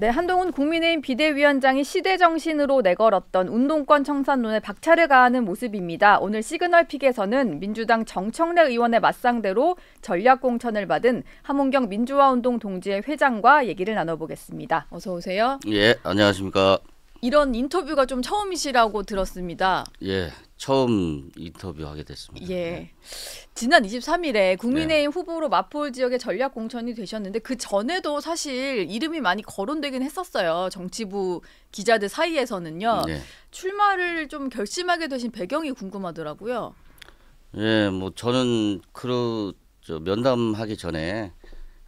네, 한동훈 국민의힘 비대위원장이 시대정신으로 내걸었던 운동권 청산론에 박차를 가하는 모습입니다. 오늘 시그널픽에서는 민주당 정청래 의원의 맞상대로 전략공천을 받은 함원경 민주화운동 동지의 회장과 얘기를 나눠보겠습니다. 어서 오세요. 예, 안녕하십니까. 이런 인터뷰가 좀 처음이시라고 들었습니다. 예, 처음 인터뷰하게 됐습니다. 예. 지난 23일에 국민의힘 후보로 마포 지역에 전략 공천이 되셨는데 그 전에도 사실 이름이 많이 거론되긴 했었어요. 정치부 기자들 사이에서는요. 네. 출마를 좀 결심하게 되신 배경이 궁금하더라고요. 예, 뭐 저는 면담하기 전에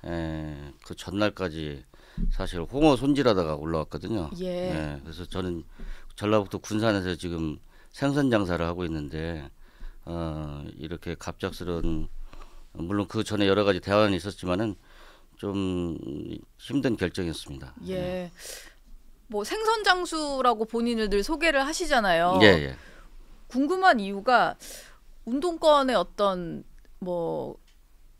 그 전날까지 사실 홍어 손질하다가 올라왔거든요. 예. 그래서 저는 전라북도 군산에서 지금 생선 장사를 하고 있는데 이렇게 갑작스런, 물론 그 전에 여러 가지 대화는 있었지만은 좀 힘든 결정이었습니다. 예. 뭐 생선 장수라고 본인을 늘 소개를 하시잖아요. 예. 궁금한 이유가 운동권의 어떤 뭐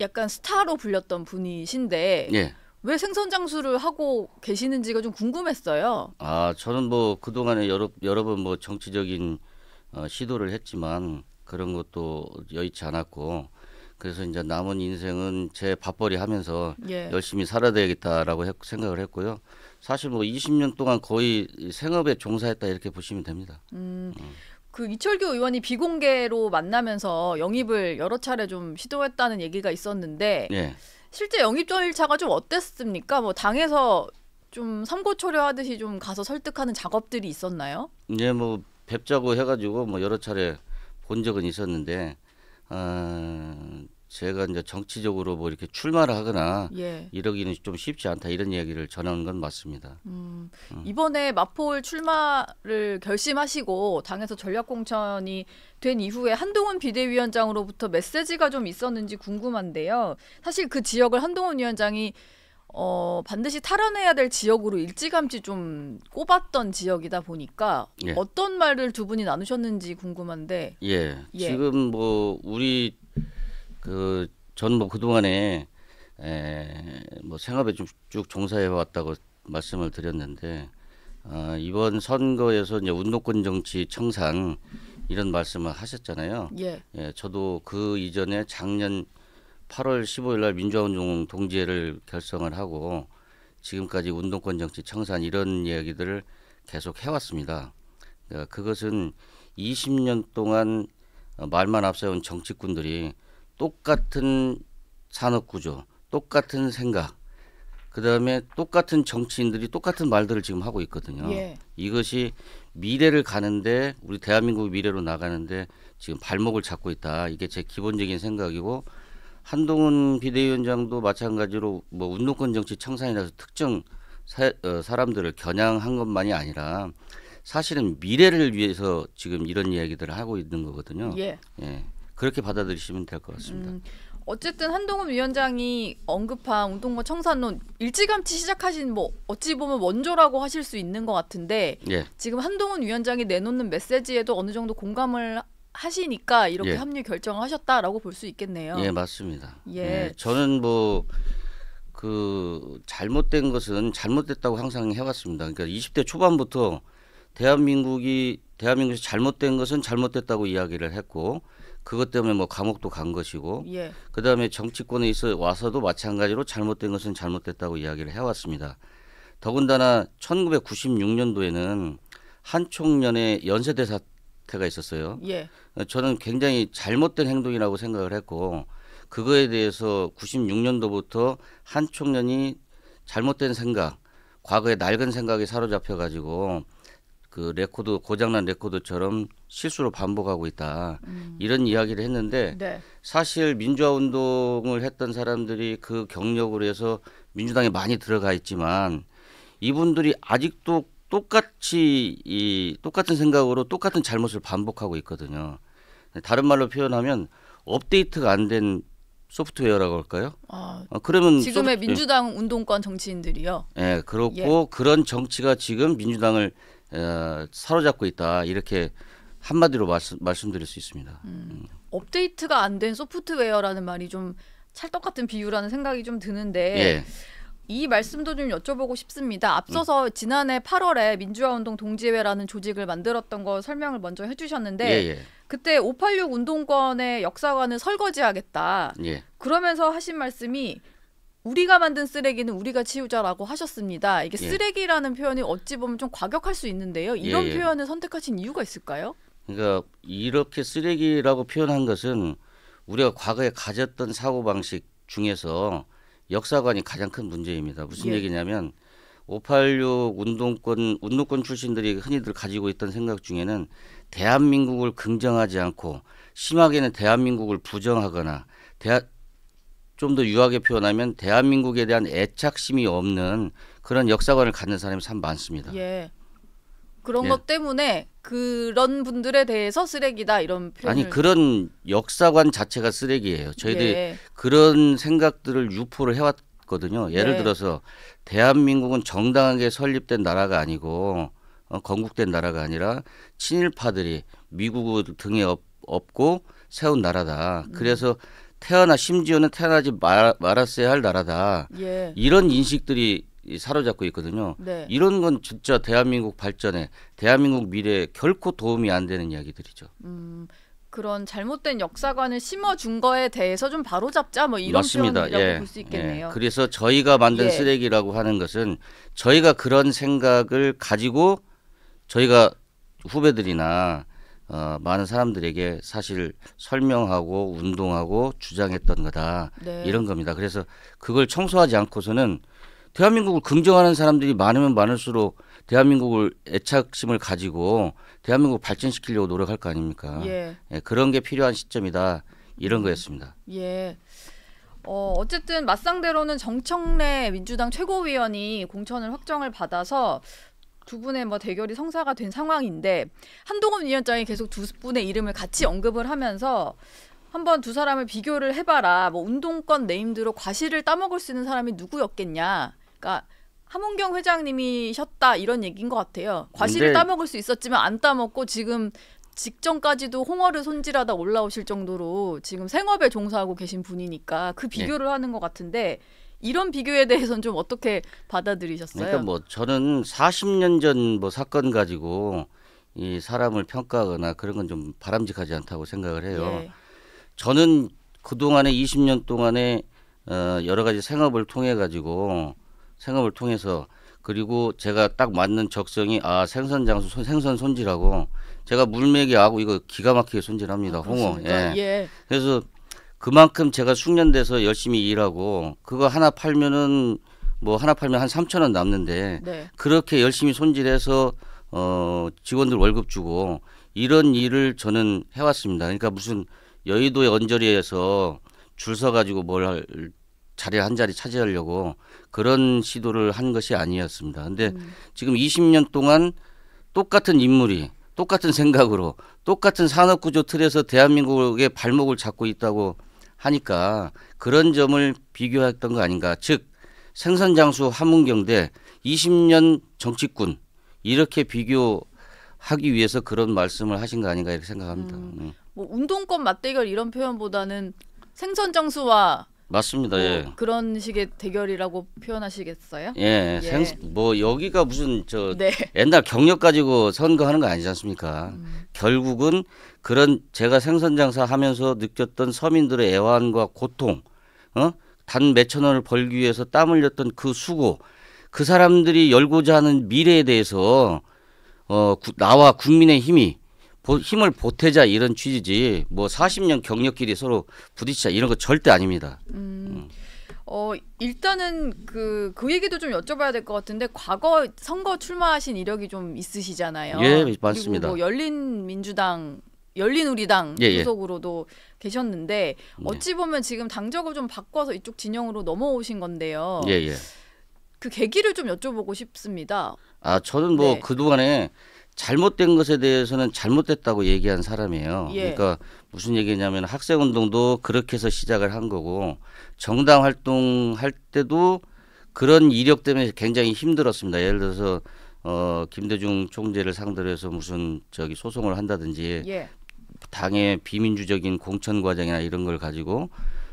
약간 스타로 불렸던 분이신데 예. 왜 생선 장수를 하고 계시는지가 좀 궁금했어요. 저는 뭐 그동안에 여러 번 뭐 정치적인 시도를 했지만 그런 것도 여의치 않았고, 그래서 이제 남은 인생은 제 밥벌이 하면서 예. 열심히 살아야 되겠다라고 생각을 했고요. 사실 뭐 20년 동안 거의 생업에 종사했다 이렇게 보시면 됩니다. 그 이철규 의원이 비공개로 만나면서 영입을 여러 차례 좀 시도했다는 얘기가 있었는데 예. 실제 영입 절차가 좀 어땠습니까? 뭐 당에서 좀 삼고초려하듯이 좀 가서 설득하는 작업들이 있었나요? 예, 뭐 뵙자고 해가지고 뭐 여러 차례 본 적은 있었는데 제가 이제 정치적으로 뭐 이렇게 출마를 하거나 예. 이러기는 좀 쉽지 않다 이런 얘기를 전한 건 맞습니다. 이번에 마포울 출마를 결심하시고 당에서 전략공천이 된 이후에 한동훈 비대위원장으로부터 메시지가 좀 있었는지 궁금한데요. 사실 그 지역을 한동훈 위원장이 반드시 탈환해야 될 지역으로 일찌감치 좀 꼽았던 지역이다 보니까 예. 어떤 말을 두 분이 나누셨는지 궁금한데. 예. 예. 지금 뭐 우리 전 뭐 그동안에 뭐 생업에 좀 쭉 종사해 왔다고 말씀을 드렸는데 이번 선거에서 이제 운동권 정치 청산 이런 말씀을 하셨잖아요. 예. 예, 저도 그 이전에 작년 8월 15일 날 민주화운동 동지회를 결성을 하고 지금까지 운동권 정치 청산 이런 이야기들을 계속 해왔습니다. 그것은 20년 동안 말만 앞세운 정치꾼들이 똑같은 산업구조, 똑같은 생각, 그다음에 똑같은 정치인들이 똑같은 말들을 지금 하고 있거든요. 예. 이것이 미래를 가는데, 우리 대한민국 미래로 나가는데 지금 발목을 잡고 있다. 이게 제 기본적인 생각이고, 한동훈 비대위원장도 마찬가지로 뭐 운동권 정치 청산이라서 특정 사람들을 겨냥한 것만이 아니라 사실은 미래를 위해서 지금 이런 이야기들을 하고 있는 거거든요. 예. 예. 그렇게 받아들이시면 될 것 같습니다. 어쨌든 한동훈 위원장이 언급한 운동권 청산론 일찌감치 시작하신 뭐 어찌 보면 원조라고 하실 수 있는 것 같은데 예. 지금 한동훈 위원장이 내놓는 메시지에도 어느 정도 공감을 하시니까 이렇게 예. 합류 결정을 하셨다라고 볼 수 있겠네요. 예, 맞습니다. 예. 저는 뭐 잘못된 것은 잘못됐다고 항상 해왔습니다. 그러니까 20대 초반부터 대한민국에서 잘못된 것은 잘못됐다고 이야기를 했고, 그것 때문에 뭐 감옥도 간 것이고, 예. 그다음에 정치권에 있어 와서도 마찬가지로 잘못된 것은 잘못됐다고 이야기를 해왔습니다. 더군다나 1996년도에는 한총련의 연세대 사태가 있었어요. 예. 저는 굉장히 잘못된 행동이라고 생각을 했고, 그거에 대해서 96년도부터 한총련이 잘못된 생각, 과거의 낡은 생각에 사로잡혀 가지고 그 고장난 레코드처럼 실수로 반복하고 있다. 이런 이야기를 했는데, 네. 사실 민주화 운동을 했던 사람들이 그 경력으로 해서 민주당에 많이 들어가 있지만 이분들이 아직도 똑같은 생각으로 똑같은 잘못을 반복하고 있거든요. 다른 말로 표현하면 업데이트가 안 된 소프트웨어라고 할까요? 그러면 지금의 민주당 운동권 정치인들이요. 예, 그렇고 그런 정치가 지금 민주당을 사로잡고 있다. 이렇게 한마디로 말씀드릴 수 있습니다. 업데이트가 안 된 소프트웨어라는 말이 좀 찰떡 같은 비유라는 생각이 좀 드는데 예. 이 말씀도 좀 여쭤보고 싶습니다. 앞서서 지난해 8월에 민주화운동 동지회라는 조직을 만들었던 거 설명을 먼저 해주셨는데 예, 예. 그때 586 운동권의 역사관을 설거지하겠다. 예. 그러면서 하신 말씀이 우리가 만든 쓰레기는 우리가 치우자라고 하셨습니다. 이게 예. 쓰레기라는 표현이 어찌 보면 좀 과격할 수 있는데요. 이런 예, 예. 표현을 선택하신 이유가 있을까요? 그러니까 이렇게 쓰레기라고 표현한 것은 우리가 과거에 가졌던 사고방식 중에서 역사관이 가장 큰 문제입니다. 무슨 예. 얘기냐면 586 운동권 출신들이 흔히들 가지고 있던 생각 중에는 대한민국을 긍정하지 않고 심하게는 대한민국을 부정하거나 좀 더 유하게 표현하면 대한민국에 대한 애착심이 없는 그런 역사관을 갖는 사람이 참 많습니다. 예. 그런 예. 것 때문에 그런 분들에 대해서 쓰레기다 이런 표현을 아니 그런 역사관 자체가 쓰레기예요. 저희들이 예. 그런 생각들을 유포를 해왔거든요. 예를 네. 들어서 대한민국은 정당하게 설립된 나라가 아니고 건국된 나라가 아니라 친일파들이 미국 등에 업고 세운 나라다. 그래서 심지어는 태어나지 말았어야 할 나라다. 예. 이런 인식들이 사로잡고 있거든요. 네. 이런 건 진짜 대한민국 발전에, 대한민국 미래에 결코 도움이 안 되는 이야기들이죠. 그런 잘못된 역사관을 심어준 거에 대해서 좀 바로잡자 뭐 이런 맞습니다. 표현이라고 볼 수 있겠네요. 예. 그래서 저희가 만든 예. 쓰레기라고 하는 것은 저희가 그런 생각을 가지고 저희가 후배들이나 많은 사람들에게 사실 설명하고 운동하고 주장했던 거다. 네. 이런 겁니다. 그래서 그걸 청소하지 않고서는 대한민국을 긍정하는 사람들이 많으면 많을수록 대한민국을 애착심을 가지고 대한민국을 발전시키려고 노력할 거 아닙니까? 예. 예, 그런 게 필요한 시점이다. 이런 거였습니다. 예. 어쨌든 맞상대로는 정청래 민주당 최고위원이 공천을 확정을 받아서 두 분의 뭐 대결이 성사가 된 상황인데 한동훈 위원장이 계속 두 분의 이름을 같이 언급을 하면서 한번 두 사람을 비교를 해봐라. 뭐 운동권 네임드로 과실을 따먹을 수 있는 사람이 누구였겠냐. 그러니까 함은경 회장님이셨다 이런 얘기인 것 같아요. 과실을 근데- 따먹을 수 있었지만 안 따먹고 지금 직전까지도 홍어를 손질하다 올라오실 정도로 지금 생업에 종사하고 계신 분이니까 그 비교를 하는 것 같은데 이런 비교에 대해서는 좀 어떻게 받아들이셨어요? 그러니까 뭐 저는 40년 전 뭐 사건 가지고 이 사람을 평가하거나 그런 건 좀 바람직하지 않다고 생각을 해요. 예. 저는 그동안에 20년 동안에 여러 가지 생업을 통해서 그리고 제가 딱 맞는 적성이 생선 손질하고 제가 물메기 하고 이거 기가 막히게 손질합니다. 홍어. 그렇습니까? 예. 그래서 그만큼 제가 숙련돼서 열심히 일하고 그거 하나 팔면 한 3,000원 남는데 네. 그렇게 열심히 손질해서 직원들 월급 주고 이런 일을 저는 해왔습니다. 그러니까 무슨 여의도의 언저리에서 줄 서가지고 자리 한 자리 차지하려고 그런 시도를 한 것이 아니었습니다. 근데 지금 20년 동안 똑같은 인물이 똑같은 생각으로 똑같은 산업구조 틀에서 대한민국의 발목을 잡고 있다고 하니까 그런 점을 비교했던 거 아닌가. 즉 생선장수 함은경 대 20년 정치꾼 이렇게 비교하기 위해서 그런 말씀을 하신 거 아닌가 이렇게 생각합니다. 뭐 운동권 맞대결 이런 표현보다는 생선장수와 맞습니다. 뭐 예. 그런 식의 대결이라고 표현하시겠어요? 예, 예. 여기가 무슨 네. 옛날 경력 가지고 선거하는 거 아니지 않습니까? 결국은 그런 제가 생선 장사하면서 느꼈던 서민들의 애환과 고통, 단 몇천 원을 벌기 위해서 땀 흘렸던 그 수고, 그 사람들이 열고자 하는 미래에 대해서 나와 국민의 힘을 보태자 이런 취지지 뭐 40년 경력끼리 서로 부딪히자 이런 거 절대 아닙니다. 일단은 그 얘기도 좀 여쭤봐야 될 것 같은데 과거 선거 출마하신 이력이 좀 있으시잖아요. 예, 맞습니다. 그리고 뭐 열린우리당 예, 예. 소속으로도 계셨는데 어찌 보면 지금 당적을 좀 바꿔서 이쪽 진영으로 넘어오신 건데요. 예, 예. 그 계기를 좀 여쭤보고 싶습니다. 저는 네. 그동안에 잘못된 것에 대해서는 잘못됐다고 얘기한 사람이에요. 예. 그러니까 무슨 얘기냐면 학생운동도 그렇게 해서 시작을 한 거고 정당 활동할 때도 그런 이력 때문에 굉장히 힘들었습니다. 예를 들어서 김대중 총재를 상대로 해서 무슨 소송을 한다든지 예. 당의 비민주적인 공천 과정이나 이런 걸 가지고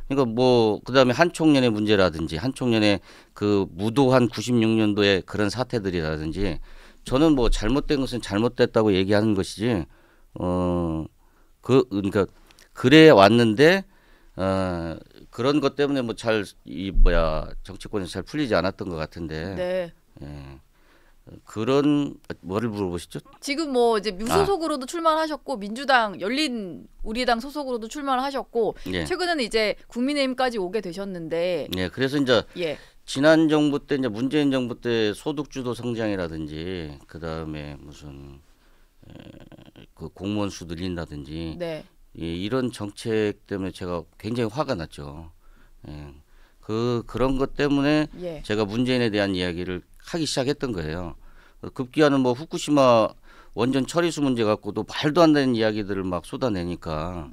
그러니까 뭐 그다음에 한총련의 문제라든지 한총련의 그 무도한 96년도의 그런 사태들이라든지 저는 뭐 잘못된 것은 잘못됐다고 얘기하는 것이지 그러니까 그래 왔는데 그런 것 때문에 뭐 잘 이 뭐야 정치권에서 잘 풀리지 않았던 것 같은데 네. 예. 그런 뭐를 물어보시죠? 지금 뭐 이제 무소속으로도 출마를 하셨고 민주당 열린 우리당 소속으로도 출마를 하셨고 예. 최근에는 이제 국민의힘까지 오게 되셨는데 예. 그래서 이제 예. 지난 정부 때 이제 문재인 정부 때 소득주도 성장이라든지 그다음에 무슨 그 공무원 수 늘린다든지 네. 이런 정책 때문에 제가 굉장히 화가 났죠. 예. 그런 것 때문에 예. 제가 문재인에 대한 이야기를 하기 시작했던 거예요. 급기야는 뭐 후쿠시마 원전 처리수 문제 갖고도 말도 안 되는 이야기들을 막 쏟아내니까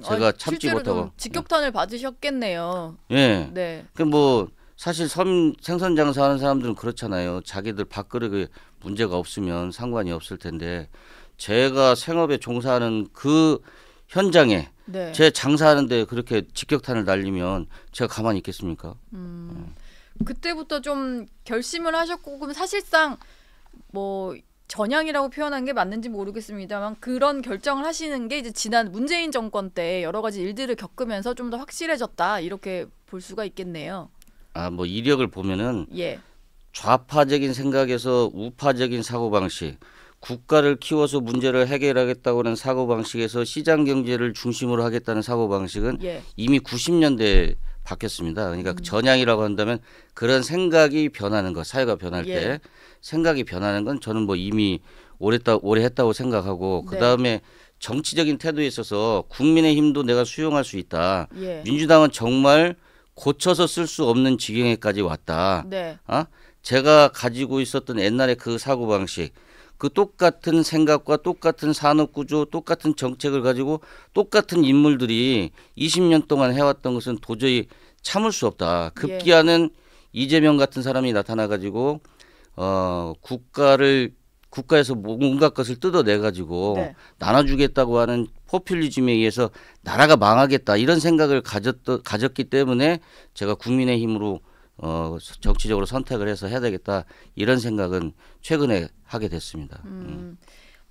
제가 참지 실제로 못하고 좀 직격탄을 받으셨겠네요. 예. 네. 그 뭐 사실 생선 장사하는 사람들은 그렇잖아요. 자기들 밥그릇에 문제가 없으면 상관이 없을 텐데 제가 생업에 종사하는 그 현장에 네. 제 장사하는데 그렇게 직격탄을 날리면 제가 가만히 있겠습니까? 그때부터 좀 결심을 하셨고 그럼 사실상 뭐 전향이라고 표현한 게 맞는지 모르겠습니다만 그런 결정을 하시는 게 이제 지난 문재인 정권 때 여러 가지 일들을 겪으면서 좀 더 확실해졌다 이렇게 볼 수가 있겠네요. 아, 뭐 이력을 보면은 예. 좌파적인 생각에서 우파적인 사고방식, 국가를 키워서 문제를 해결하겠다고 하는 사고방식에서 시장 경제를 중심으로 하겠다는 사고방식은 예. 이미 90년대에 바뀌었습니다. 그러니까 전향이라고 한다면 그런 생각이 변하는 것, 사회가 변할 예. 때 생각이 변하는 건 저는 뭐 이미 오래 했다고 생각하고 네. 그다음에 정치적인 태도에 있어서 국민의힘도 내가 수용할 수 있다. 예. 민주당은 정말 고쳐서 쓸 수 없는 지경에까지 왔다. 네. 제가 가지고 있었던 옛날의 그 사고방식, 그 똑같은 생각과 똑같은 산업구조, 똑같은 정책을 가지고 똑같은 인물들이 20년 동안 해왔던 것은 도저히 참을 수 없다. 급기야는 이재명 같은 사람이 나타나가지고 국가에서 온갖 것을 뜯어내가지고 네. 나눠주겠다고 하는 포퓰리즘에 의해서 나라가 망하겠다 이런 생각을 가졌기 때문에 제가 국민의힘으로 정치적으로 선택을 해서 해야 되겠다 이런 생각은 최근에 하게 됐습니다.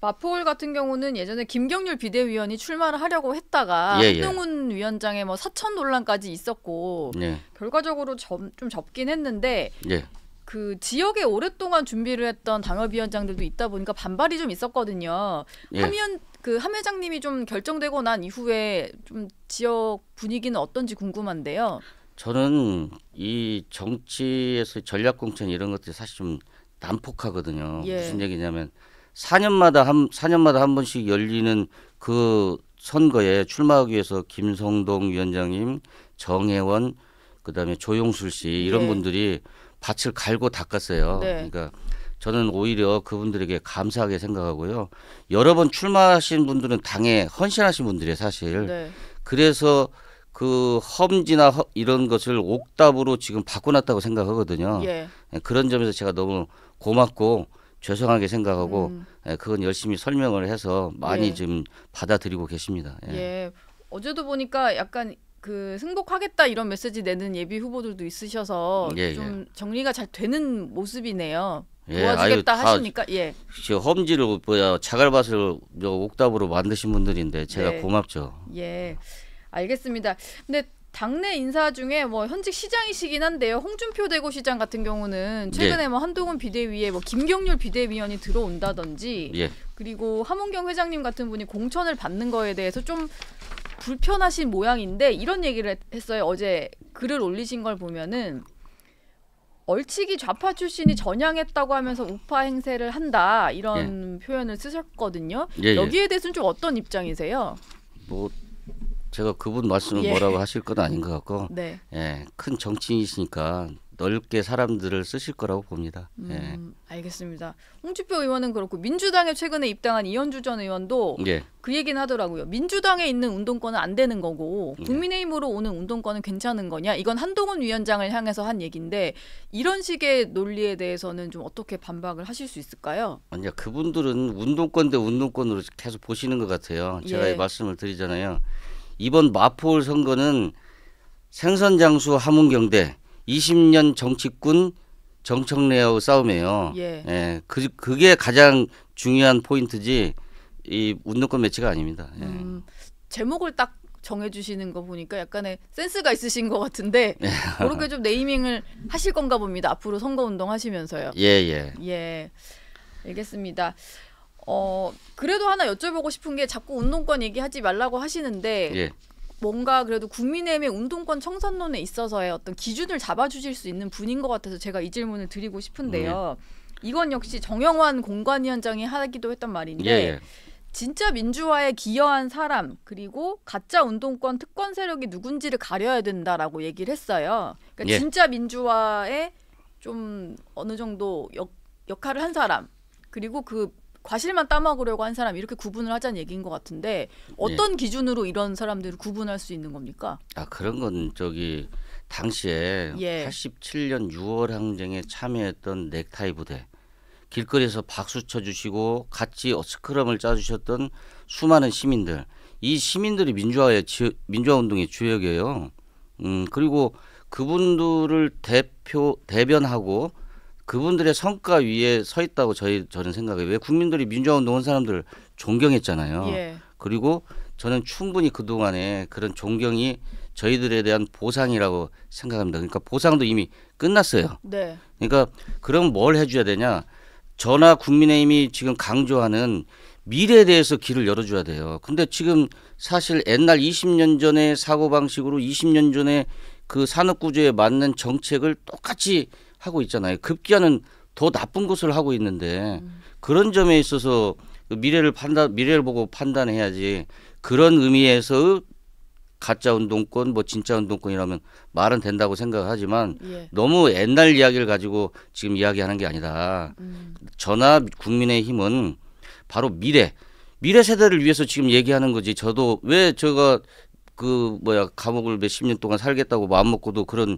마포울 같은 경우는 예전에 김경률 비대위원이 출마를 하려고 했다가 예, 예. 한동훈 위원장의 뭐 사천 논란까지 있었고 예. 결과적으로 좀 접긴 했는데 예. 그 지역에 오랫동안 준비를 했던 당협위원장들도 있다 보니까 반발이 좀 있었거든요. 예. 함 회장님이 좀 결정되고 난 이후에 좀 지역 분위기는 어떤지 궁금한데요. 저는 이 정치에서 전략공천 이런 것들이 사실 좀 난폭하거든요. 예. 무슨 얘기냐면 4년마다 한 번씩 열리는 그 선거에 출마하기 위해서 김성동 위원장님, 정혜원, 그다음에 조용술 씨 이런 예. 분들이 밭을 갈고 닦았어요. 네. 그러니까 저는 오히려 그분들에게 감사하게 생각하고요. 여러 번 출마하신 분들은 당에 헌신하신 분들이에요, 사실. 네. 그래서 그 험지나 이런 것을 옥답으로 지금 바꿔놨다고 생각하거든요. 예. 그런 점에서 제가 너무 고맙고 죄송하게 생각하고 그건 열심히 설명을 해서 많이 예. 좀 받아들이고 계십니다. 예. 예. 어제도 보니까 약간 그 승복하겠다 이런 메시지 내는 예비 후보들도 있으셔서 예, 좀 정리가 잘 되는 모습이네요. 예, 도와주겠다 아유, 다 하시니까 예. 험지를 자갈밭을 옥답으로 만드신 분들인데 제가 네. 고맙죠. 예. 알겠습니다. 근데 당내 인사 중에 뭐 현직 시장이시긴 한데요. 홍준표 대구시장 같은 경우는 최근에 예. 뭐 한동훈 비대위에 뭐 김경률 비대위원이 들어온다든지 예. 그리고 함은경 회장님 같은 분이 공천을 받는 거에 대해서 좀 불편하신 모양인데 이런 얘기를 했어요. 어제 글을 올리신 걸 보면은 얼치기 좌파 출신이 전향했다고 하면서 우파 행세를 한다 이런 표현을 쓰셨거든요. 예, 예. 여기에 대해서는 좀 어떤 입장이세요? 뭐 제가 그분 말씀을 예. 뭐라고 하실 건 아닌 것 같고 네. 예, 큰 정치인이시니까 넓게 사람들을 쓰실 거라고 봅니다. 예. 알겠습니다. 홍준표 의원은 그렇고 민주당에 최근에 입당한 이현주 전 의원도 예. 그 얘기는 하더라고요. 민주당에 있는 운동권은 안 되는 거고 국민의힘으로 오는 운동권은 괜찮은 거냐. 이건 한동훈 위원장을 향해서 한 얘기인데 이런 식의 논리에 대해서는 좀 어떻게 반박을 하실 수 있을까요? 아니야 그분들은 운동권 대 운동권으로 계속 보시는 것 같아요. 제가 예. 말씀을 드리잖아요. 이번 마포울 선거는 생선장수 함흥경대 20년 정치꾼 정청래하고 싸움이에요. 예. 예, 그게 가장 중요한 포인트지 이 운동권 매치가 아닙니다. 예. 제목을 딱 정해주시는 거 보니까 약간의 센스가 있으신 것 같은데 그렇게 좀 네이밍을 하실 건가 봅니다. 앞으로 선거운동 하시면서요. 예. 예, 알겠습니다. 그래도 하나 여쭤보고 싶은 게 자꾸 운동권 얘기하지 말라고 하시는데 예. 뭔가 그래도 국민의힘의 운동권 청산론에 있어서의 어떤 기준을 잡아주실 수 있는 분인 것 같아서 제가 이 질문을 드리고 싶은데요. 이건 역시 정영환 공관위원장이 하기도 했던 말인데 예. 진짜 민주화에 기여한 사람 그리고 가짜 운동권 특권 세력이 누군지를 가려야 된다라고 얘기를 했어요. 그러니까 예. 진짜 민주화에 좀 어느 정도 역할을 한 사람 그리고 그 과실만 따먹으려고 한 사람 이렇게 구분을 하자는 얘기인 것 같은데 어떤 기준으로 이런 사람들을 구분할 수 있는 겁니까? 아 그런 건 저기 당시에 예. 87년 6월 항쟁에 참여했던 넥타이 부대 길거리에서 박수 쳐주시고 같이 스크럼을 짜주셨던 수많은 시민들 이 시민들이 민주화 운동의 주역이에요. 그리고 그분들을 대변하고 그분들의 성과 위에 서 있다고 저는 생각해요. 왜 국민들이 민주화 운동한 사람들 존경했잖아요. 예. 그리고 저는 충분히 그동안에 그런 존경이 저희들에 대한 보상이라고 생각합니다. 그러니까 보상도 이미 끝났어요. 네. 그러니까 그럼 뭘 해줘야 되냐? 저나 국민의힘이 지금 강조하는 미래에 대해서 길을 열어줘야 돼요. 근데 지금 사실 옛날 20년 전의 사고방식으로 20년 전에 그 산업구조에 맞는 정책을 똑같이 하고 있잖아요. 급기야는 더 나쁜 것을 하고 있는데 그런 점에 있어서 미래를 보고 판단해야지. 그런 의미에서 가짜 운동권, 뭐 진짜 운동권이라면 말은 된다고 생각하지만 예. 너무 옛날 이야기를 가지고 지금 이야기하는 게 아니다. 저나 국민의힘은 바로 미래 세대를 위해서 지금 얘기하는 거지. 저도 왜 제가 감옥을 몇십 년 동안 살겠다고 마음 먹고도 그런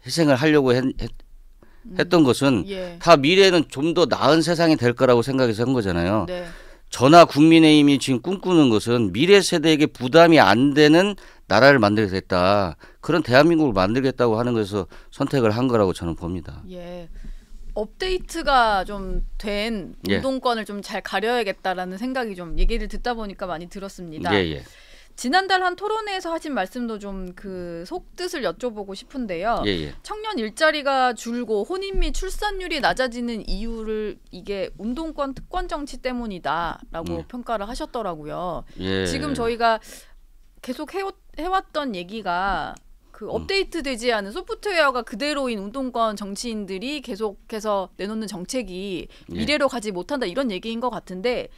희생을 하려고 했던 것은 예. 다 미래에는 좀 더 나은 세상이 될 거라고 생각해서 한 거잖아요. 네. 저나 국민의힘이 지금 꿈꾸는 것은 미래 세대에게 부담이 안 되는 나라를 만들겠다. 그런 대한민국을 만들겠다고 하는 것에서 선택을 한 거라고 저는 봅니다. 예. 업데이트가 좀 된 예. 운동권을 좀 잘 가려야겠다라는 생각이 좀 얘기를 듣다 보니까 많이 들었습니다. 예. 지난달 한 토론회에서 하신 말씀도 좀 그 속뜻을 여쭤보고 싶은데요. 예. 청년 일자리가 줄고 혼인 및 출산율이 낮아지는 이유를 이게 운동권 특권 정치 때문이다라고 평가를 하셨더라고요. 예. 지금 저희가 계속 해왔던 얘기가 그 업데이트되지 않은 소프트웨어가 그대로인 운동권 정치인들이 계속해서 내놓는 정책이 미래로 가지 못한다 이런 얘기인 것 같은데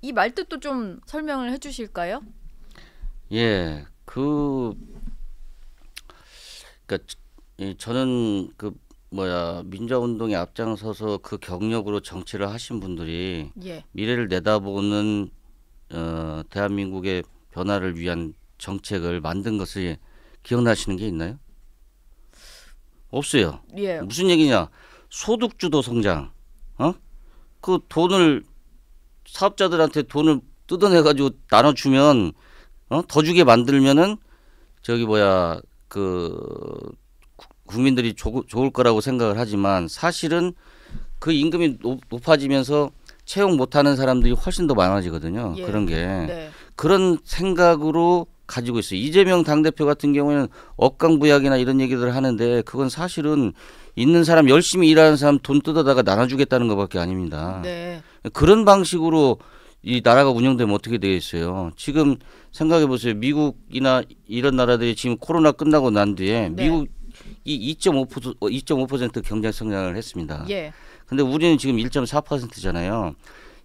이 말뜻도 좀 설명을 해주실까요? 예, 그러니까 저는 민주화 운동에 앞장서서 그 경력으로 정치를 하신 분들이 예. 미래를 내다보는 대한민국의 변화를 위한 정책을 만든 것을 기억나시는 게 있나요? 없어요. 예. 무슨 얘기냐? 소득주도 성장. 그 돈을 사업자들한테 돈을 뜯어내가지고 나눠주면 더 주게 만들면은 국민들이 좋을 거라고 생각을 하지만 사실은 그 임금이 높아지면서 채용 못하는 사람들이 훨씬 더 많아지거든요. 예. 그런 게 네. 그런 생각으로 가지고 있어요. 이재명 당대표 같은 경우에는 억강부약이나 이런 얘기들을 하는데 그건 사실은 있는 사람 열심히 일하는 사람 돈 뜯어다가 나눠주겠다는 것밖에 아닙니다. 네. 그런 그런 방식으로 이 나라가 운영되면 어떻게 되겠어요? 지금 생각해 보세요. 미국이나 이런 나라들이 지금 코로나 끝나고 난 뒤에 네. 미국이 2.5% 경제 성장을 했습니다. 예. 근데 우리는 지금 1.4%잖아요.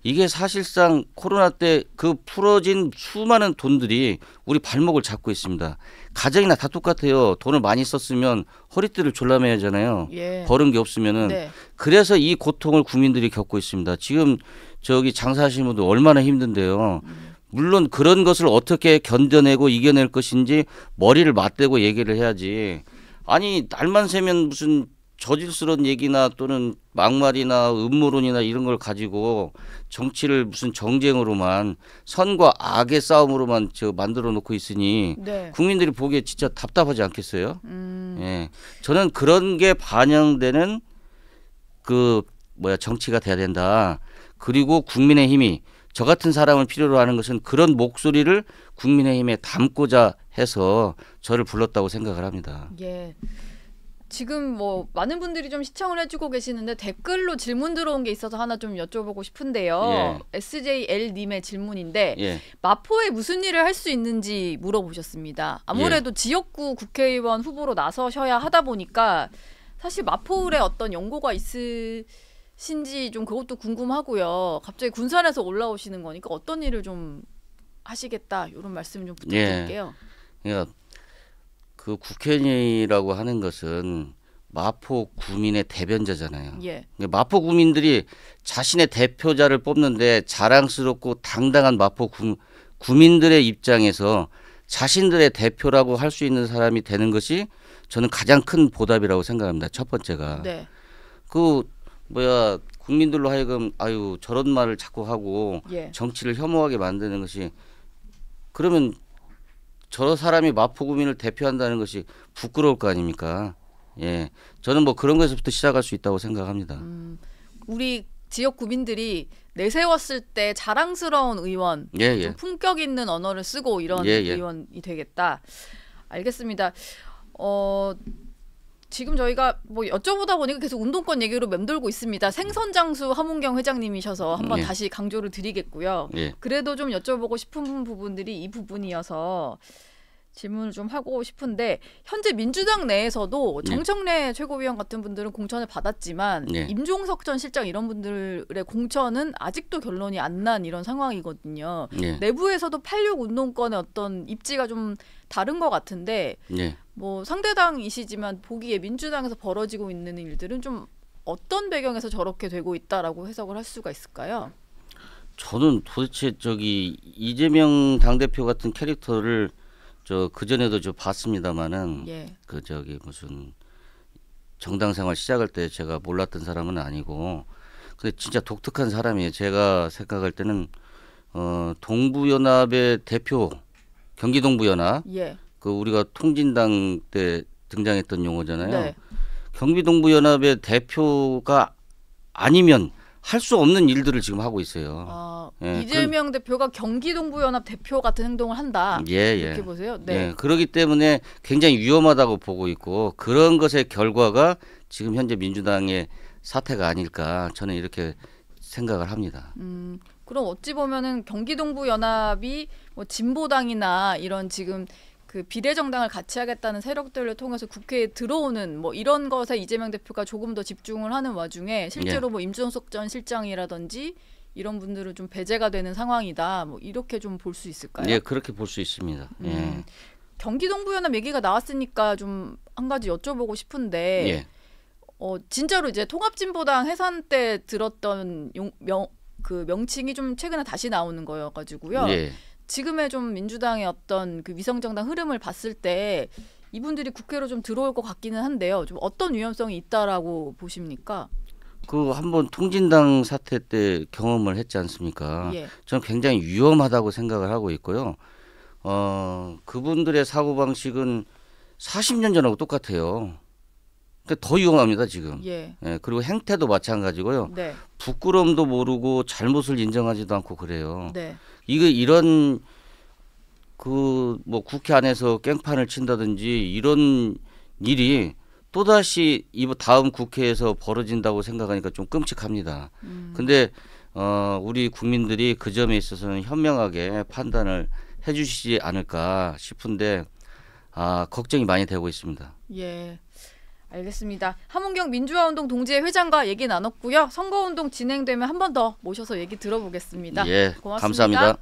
이게 사실상 코로나 때 그 풀어진 수많은 돈들이 우리 발목을 잡고 있습니다. 가정이나 다 똑같아요. 돈을 많이 썼으면 허리띠를 졸라매야 하잖아요. 예. 버는 게 없으면은. 네. 그래서 이 고통을 국민들이 겪고 있습니다. 지금 저기 장사하시는 분들 얼마나 힘든데요. 물론 그런 것을 어떻게 견뎌내고 이겨낼 것인지 머리를 맞대고 얘기를 해야지. 아니 날만 새면 무슨 저질스러운 얘기나 또는 막말이나 음모론이나 이런 걸 가지고 정치를 무슨 정쟁으로만 선과 악의 싸움으로만 만들어 놓고 있으니 네. 국민들이 보기에 진짜 답답하지 않겠어요? 예. 저는 그런 게 반영되는 정치가 돼야 된다. 그리고 국민의힘이 저 같은 사람을 필요로 하는 것은 그런 목소리를 국민의힘에 담고자 해서 저를 불렀다고 생각을 합니다. 예. 지금 뭐 많은 분들이 좀 시청을 해주고 계시는데 댓글로 질문 들어온 게 있어서 하나 좀 여쭤보고 싶은데요. 예. SJL님의 질문인데 예. 마포에 무슨 일을 할 수 있는지 물어보셨습니다. 아무래도 지역구 국회의원 후보로 나서셔야 하다 보니까 사실 마포에 어떤 연고가 있으신지 좀 그것도 궁금하고요. 갑자기 군산에서 올라오시는 거니까 어떤 일을 좀 하시겠다 이런 말씀 좀 부탁드릴게요. 그러니까 그 국회의원이라고 하는 것은 마포 구민의 대변자잖아요. 예. 마포 구민들이 자신의 대표자를 뽑는데 자랑스럽고 당당한 마포 구민들의 입장에서 자신들의 대표라고 할 수 있는 사람이 되는 것이 저는 가장 큰 보답이라고 생각합니다. 첫 번째가. 네. 국민들로 하여금 아유 저런 말을 자꾸 하고 예. 정치를 혐오하게 만드는 것이 그러면 저 사람이 마포구민을 대표한다는 것이 부끄러울 거 아닙니까? 예, 저는 뭐 그런 것에서부터 시작할 수 있다고 생각합니다. 우리 지역 구민들이 내세웠을 때 자랑스러운 의원, 좀 품격 있는 언어를 쓰고 이런 의원이 되겠다. 알겠습니다. 지금 저희가 뭐 여쭤보다 보니까 계속 운동권 얘기로 맴돌고 있습니다. 생선장수 하문경 회장님이셔서 한번 다시 강조를 드리겠고요. 그래도 좀 여쭤보고 싶은 부분들이 이 부분이어서 질문을 좀 하고 싶은데 현재 민주당 내에서도 정청래 최고위원 같은 분들은 공천을 받았지만 임종석 전 실장 이런 분들의 공천은 아직도 결론이 안 난 이런 상황이거든요. 내부에서도 86 운동권의 어떤 입지가 좀 다른 것 같은데 뭐 상대당이시지만 보기에 민주당에서 벌어지고 있는 일들은 좀 어떤 배경에서 저렇게 되고 있다라고 해석을 할 수가 있을까요? 저는 도대체 이재명 당대표 같은 캐릭터를 그전에도 봤습니다마는 무슨 정당 생활 시작할 때 제가 몰랐던 사람은 아니고 근데 진짜 독특한 사람이에요. 제가 생각할 때는 동부연합의 대표 경기동부연합 우리가 통진당 때 등장했던 용어잖아요. 경기동부연합의 대표가 아니면 할 수 없는 일들을 지금 하고 있어요. 이재명 대표가 경기동부연합 대표 같은 행동을 한다. 이렇게 보세요. 그렇기 때문에 굉장히 위험하다고 보고 있고 그런 것의 결과가 지금 현재 민주당의 사태가 아닐까 저는 이렇게 생각을 합니다. 그럼 어찌 보면은 경기동부연합이 뭐 진보당이나 이런 지금 그 비례정당을 같이 하겠다는 세력들을 통해서 국회에 들어오는 뭐 이런 것에 이재명 대표가 조금 더 집중을 하는 와중에 실제로 뭐 임종석 전 실장이라든지 이런 분들은 좀 배제가 되는 상황이다. 뭐 이렇게 좀 볼 수 있을까요? 예, 그렇게 볼 수 있습니다. 경기동부연합 얘기가 나왔으니까 좀 한 가지 여쭤보고 싶은데 진짜로 이제 통합진보당 해산 때 들었던 명칭이 좀 최근에 다시 나오는 거여가지고요. 지금의 좀 민주당의 어떤 그 위성정당 흐름을 봤을 때 이분들이 국회로 좀 들어올 것 같기는 한데요. 좀 어떤 위험성이 있다라고 보십니까? 한번 통진당 사태 때 경험을 했지 않습니까? 저는 굉장히 위험하다고 생각을 하고 있고요. 그분들의 사고방식은 40년 전하고 똑같아요. 근데 더 위험합니다 지금. 그리고 행태도 마찬가지고요. 부끄러움도 모르고 잘못을 인정하지도 않고 그래요. 이런 뭐 국회 안에서 깽판을 친다든지 이런 일이 또다시 다음 국회에서 벌어진다고 생각하니까 좀 끔찍합니다. 근데 우리 국민들이 그 점에 있어서는 현명하게 판단을 해주시지 않을까 싶은데 걱정이 많이 되고 있습니다. 알겠습니다. 하문경 민주화운동 동지회 회장과 얘기 나눴고요. 선거운동 진행되면 한 번 더 모셔서 얘기 들어보겠습니다. 고맙습니다. 감사합니다.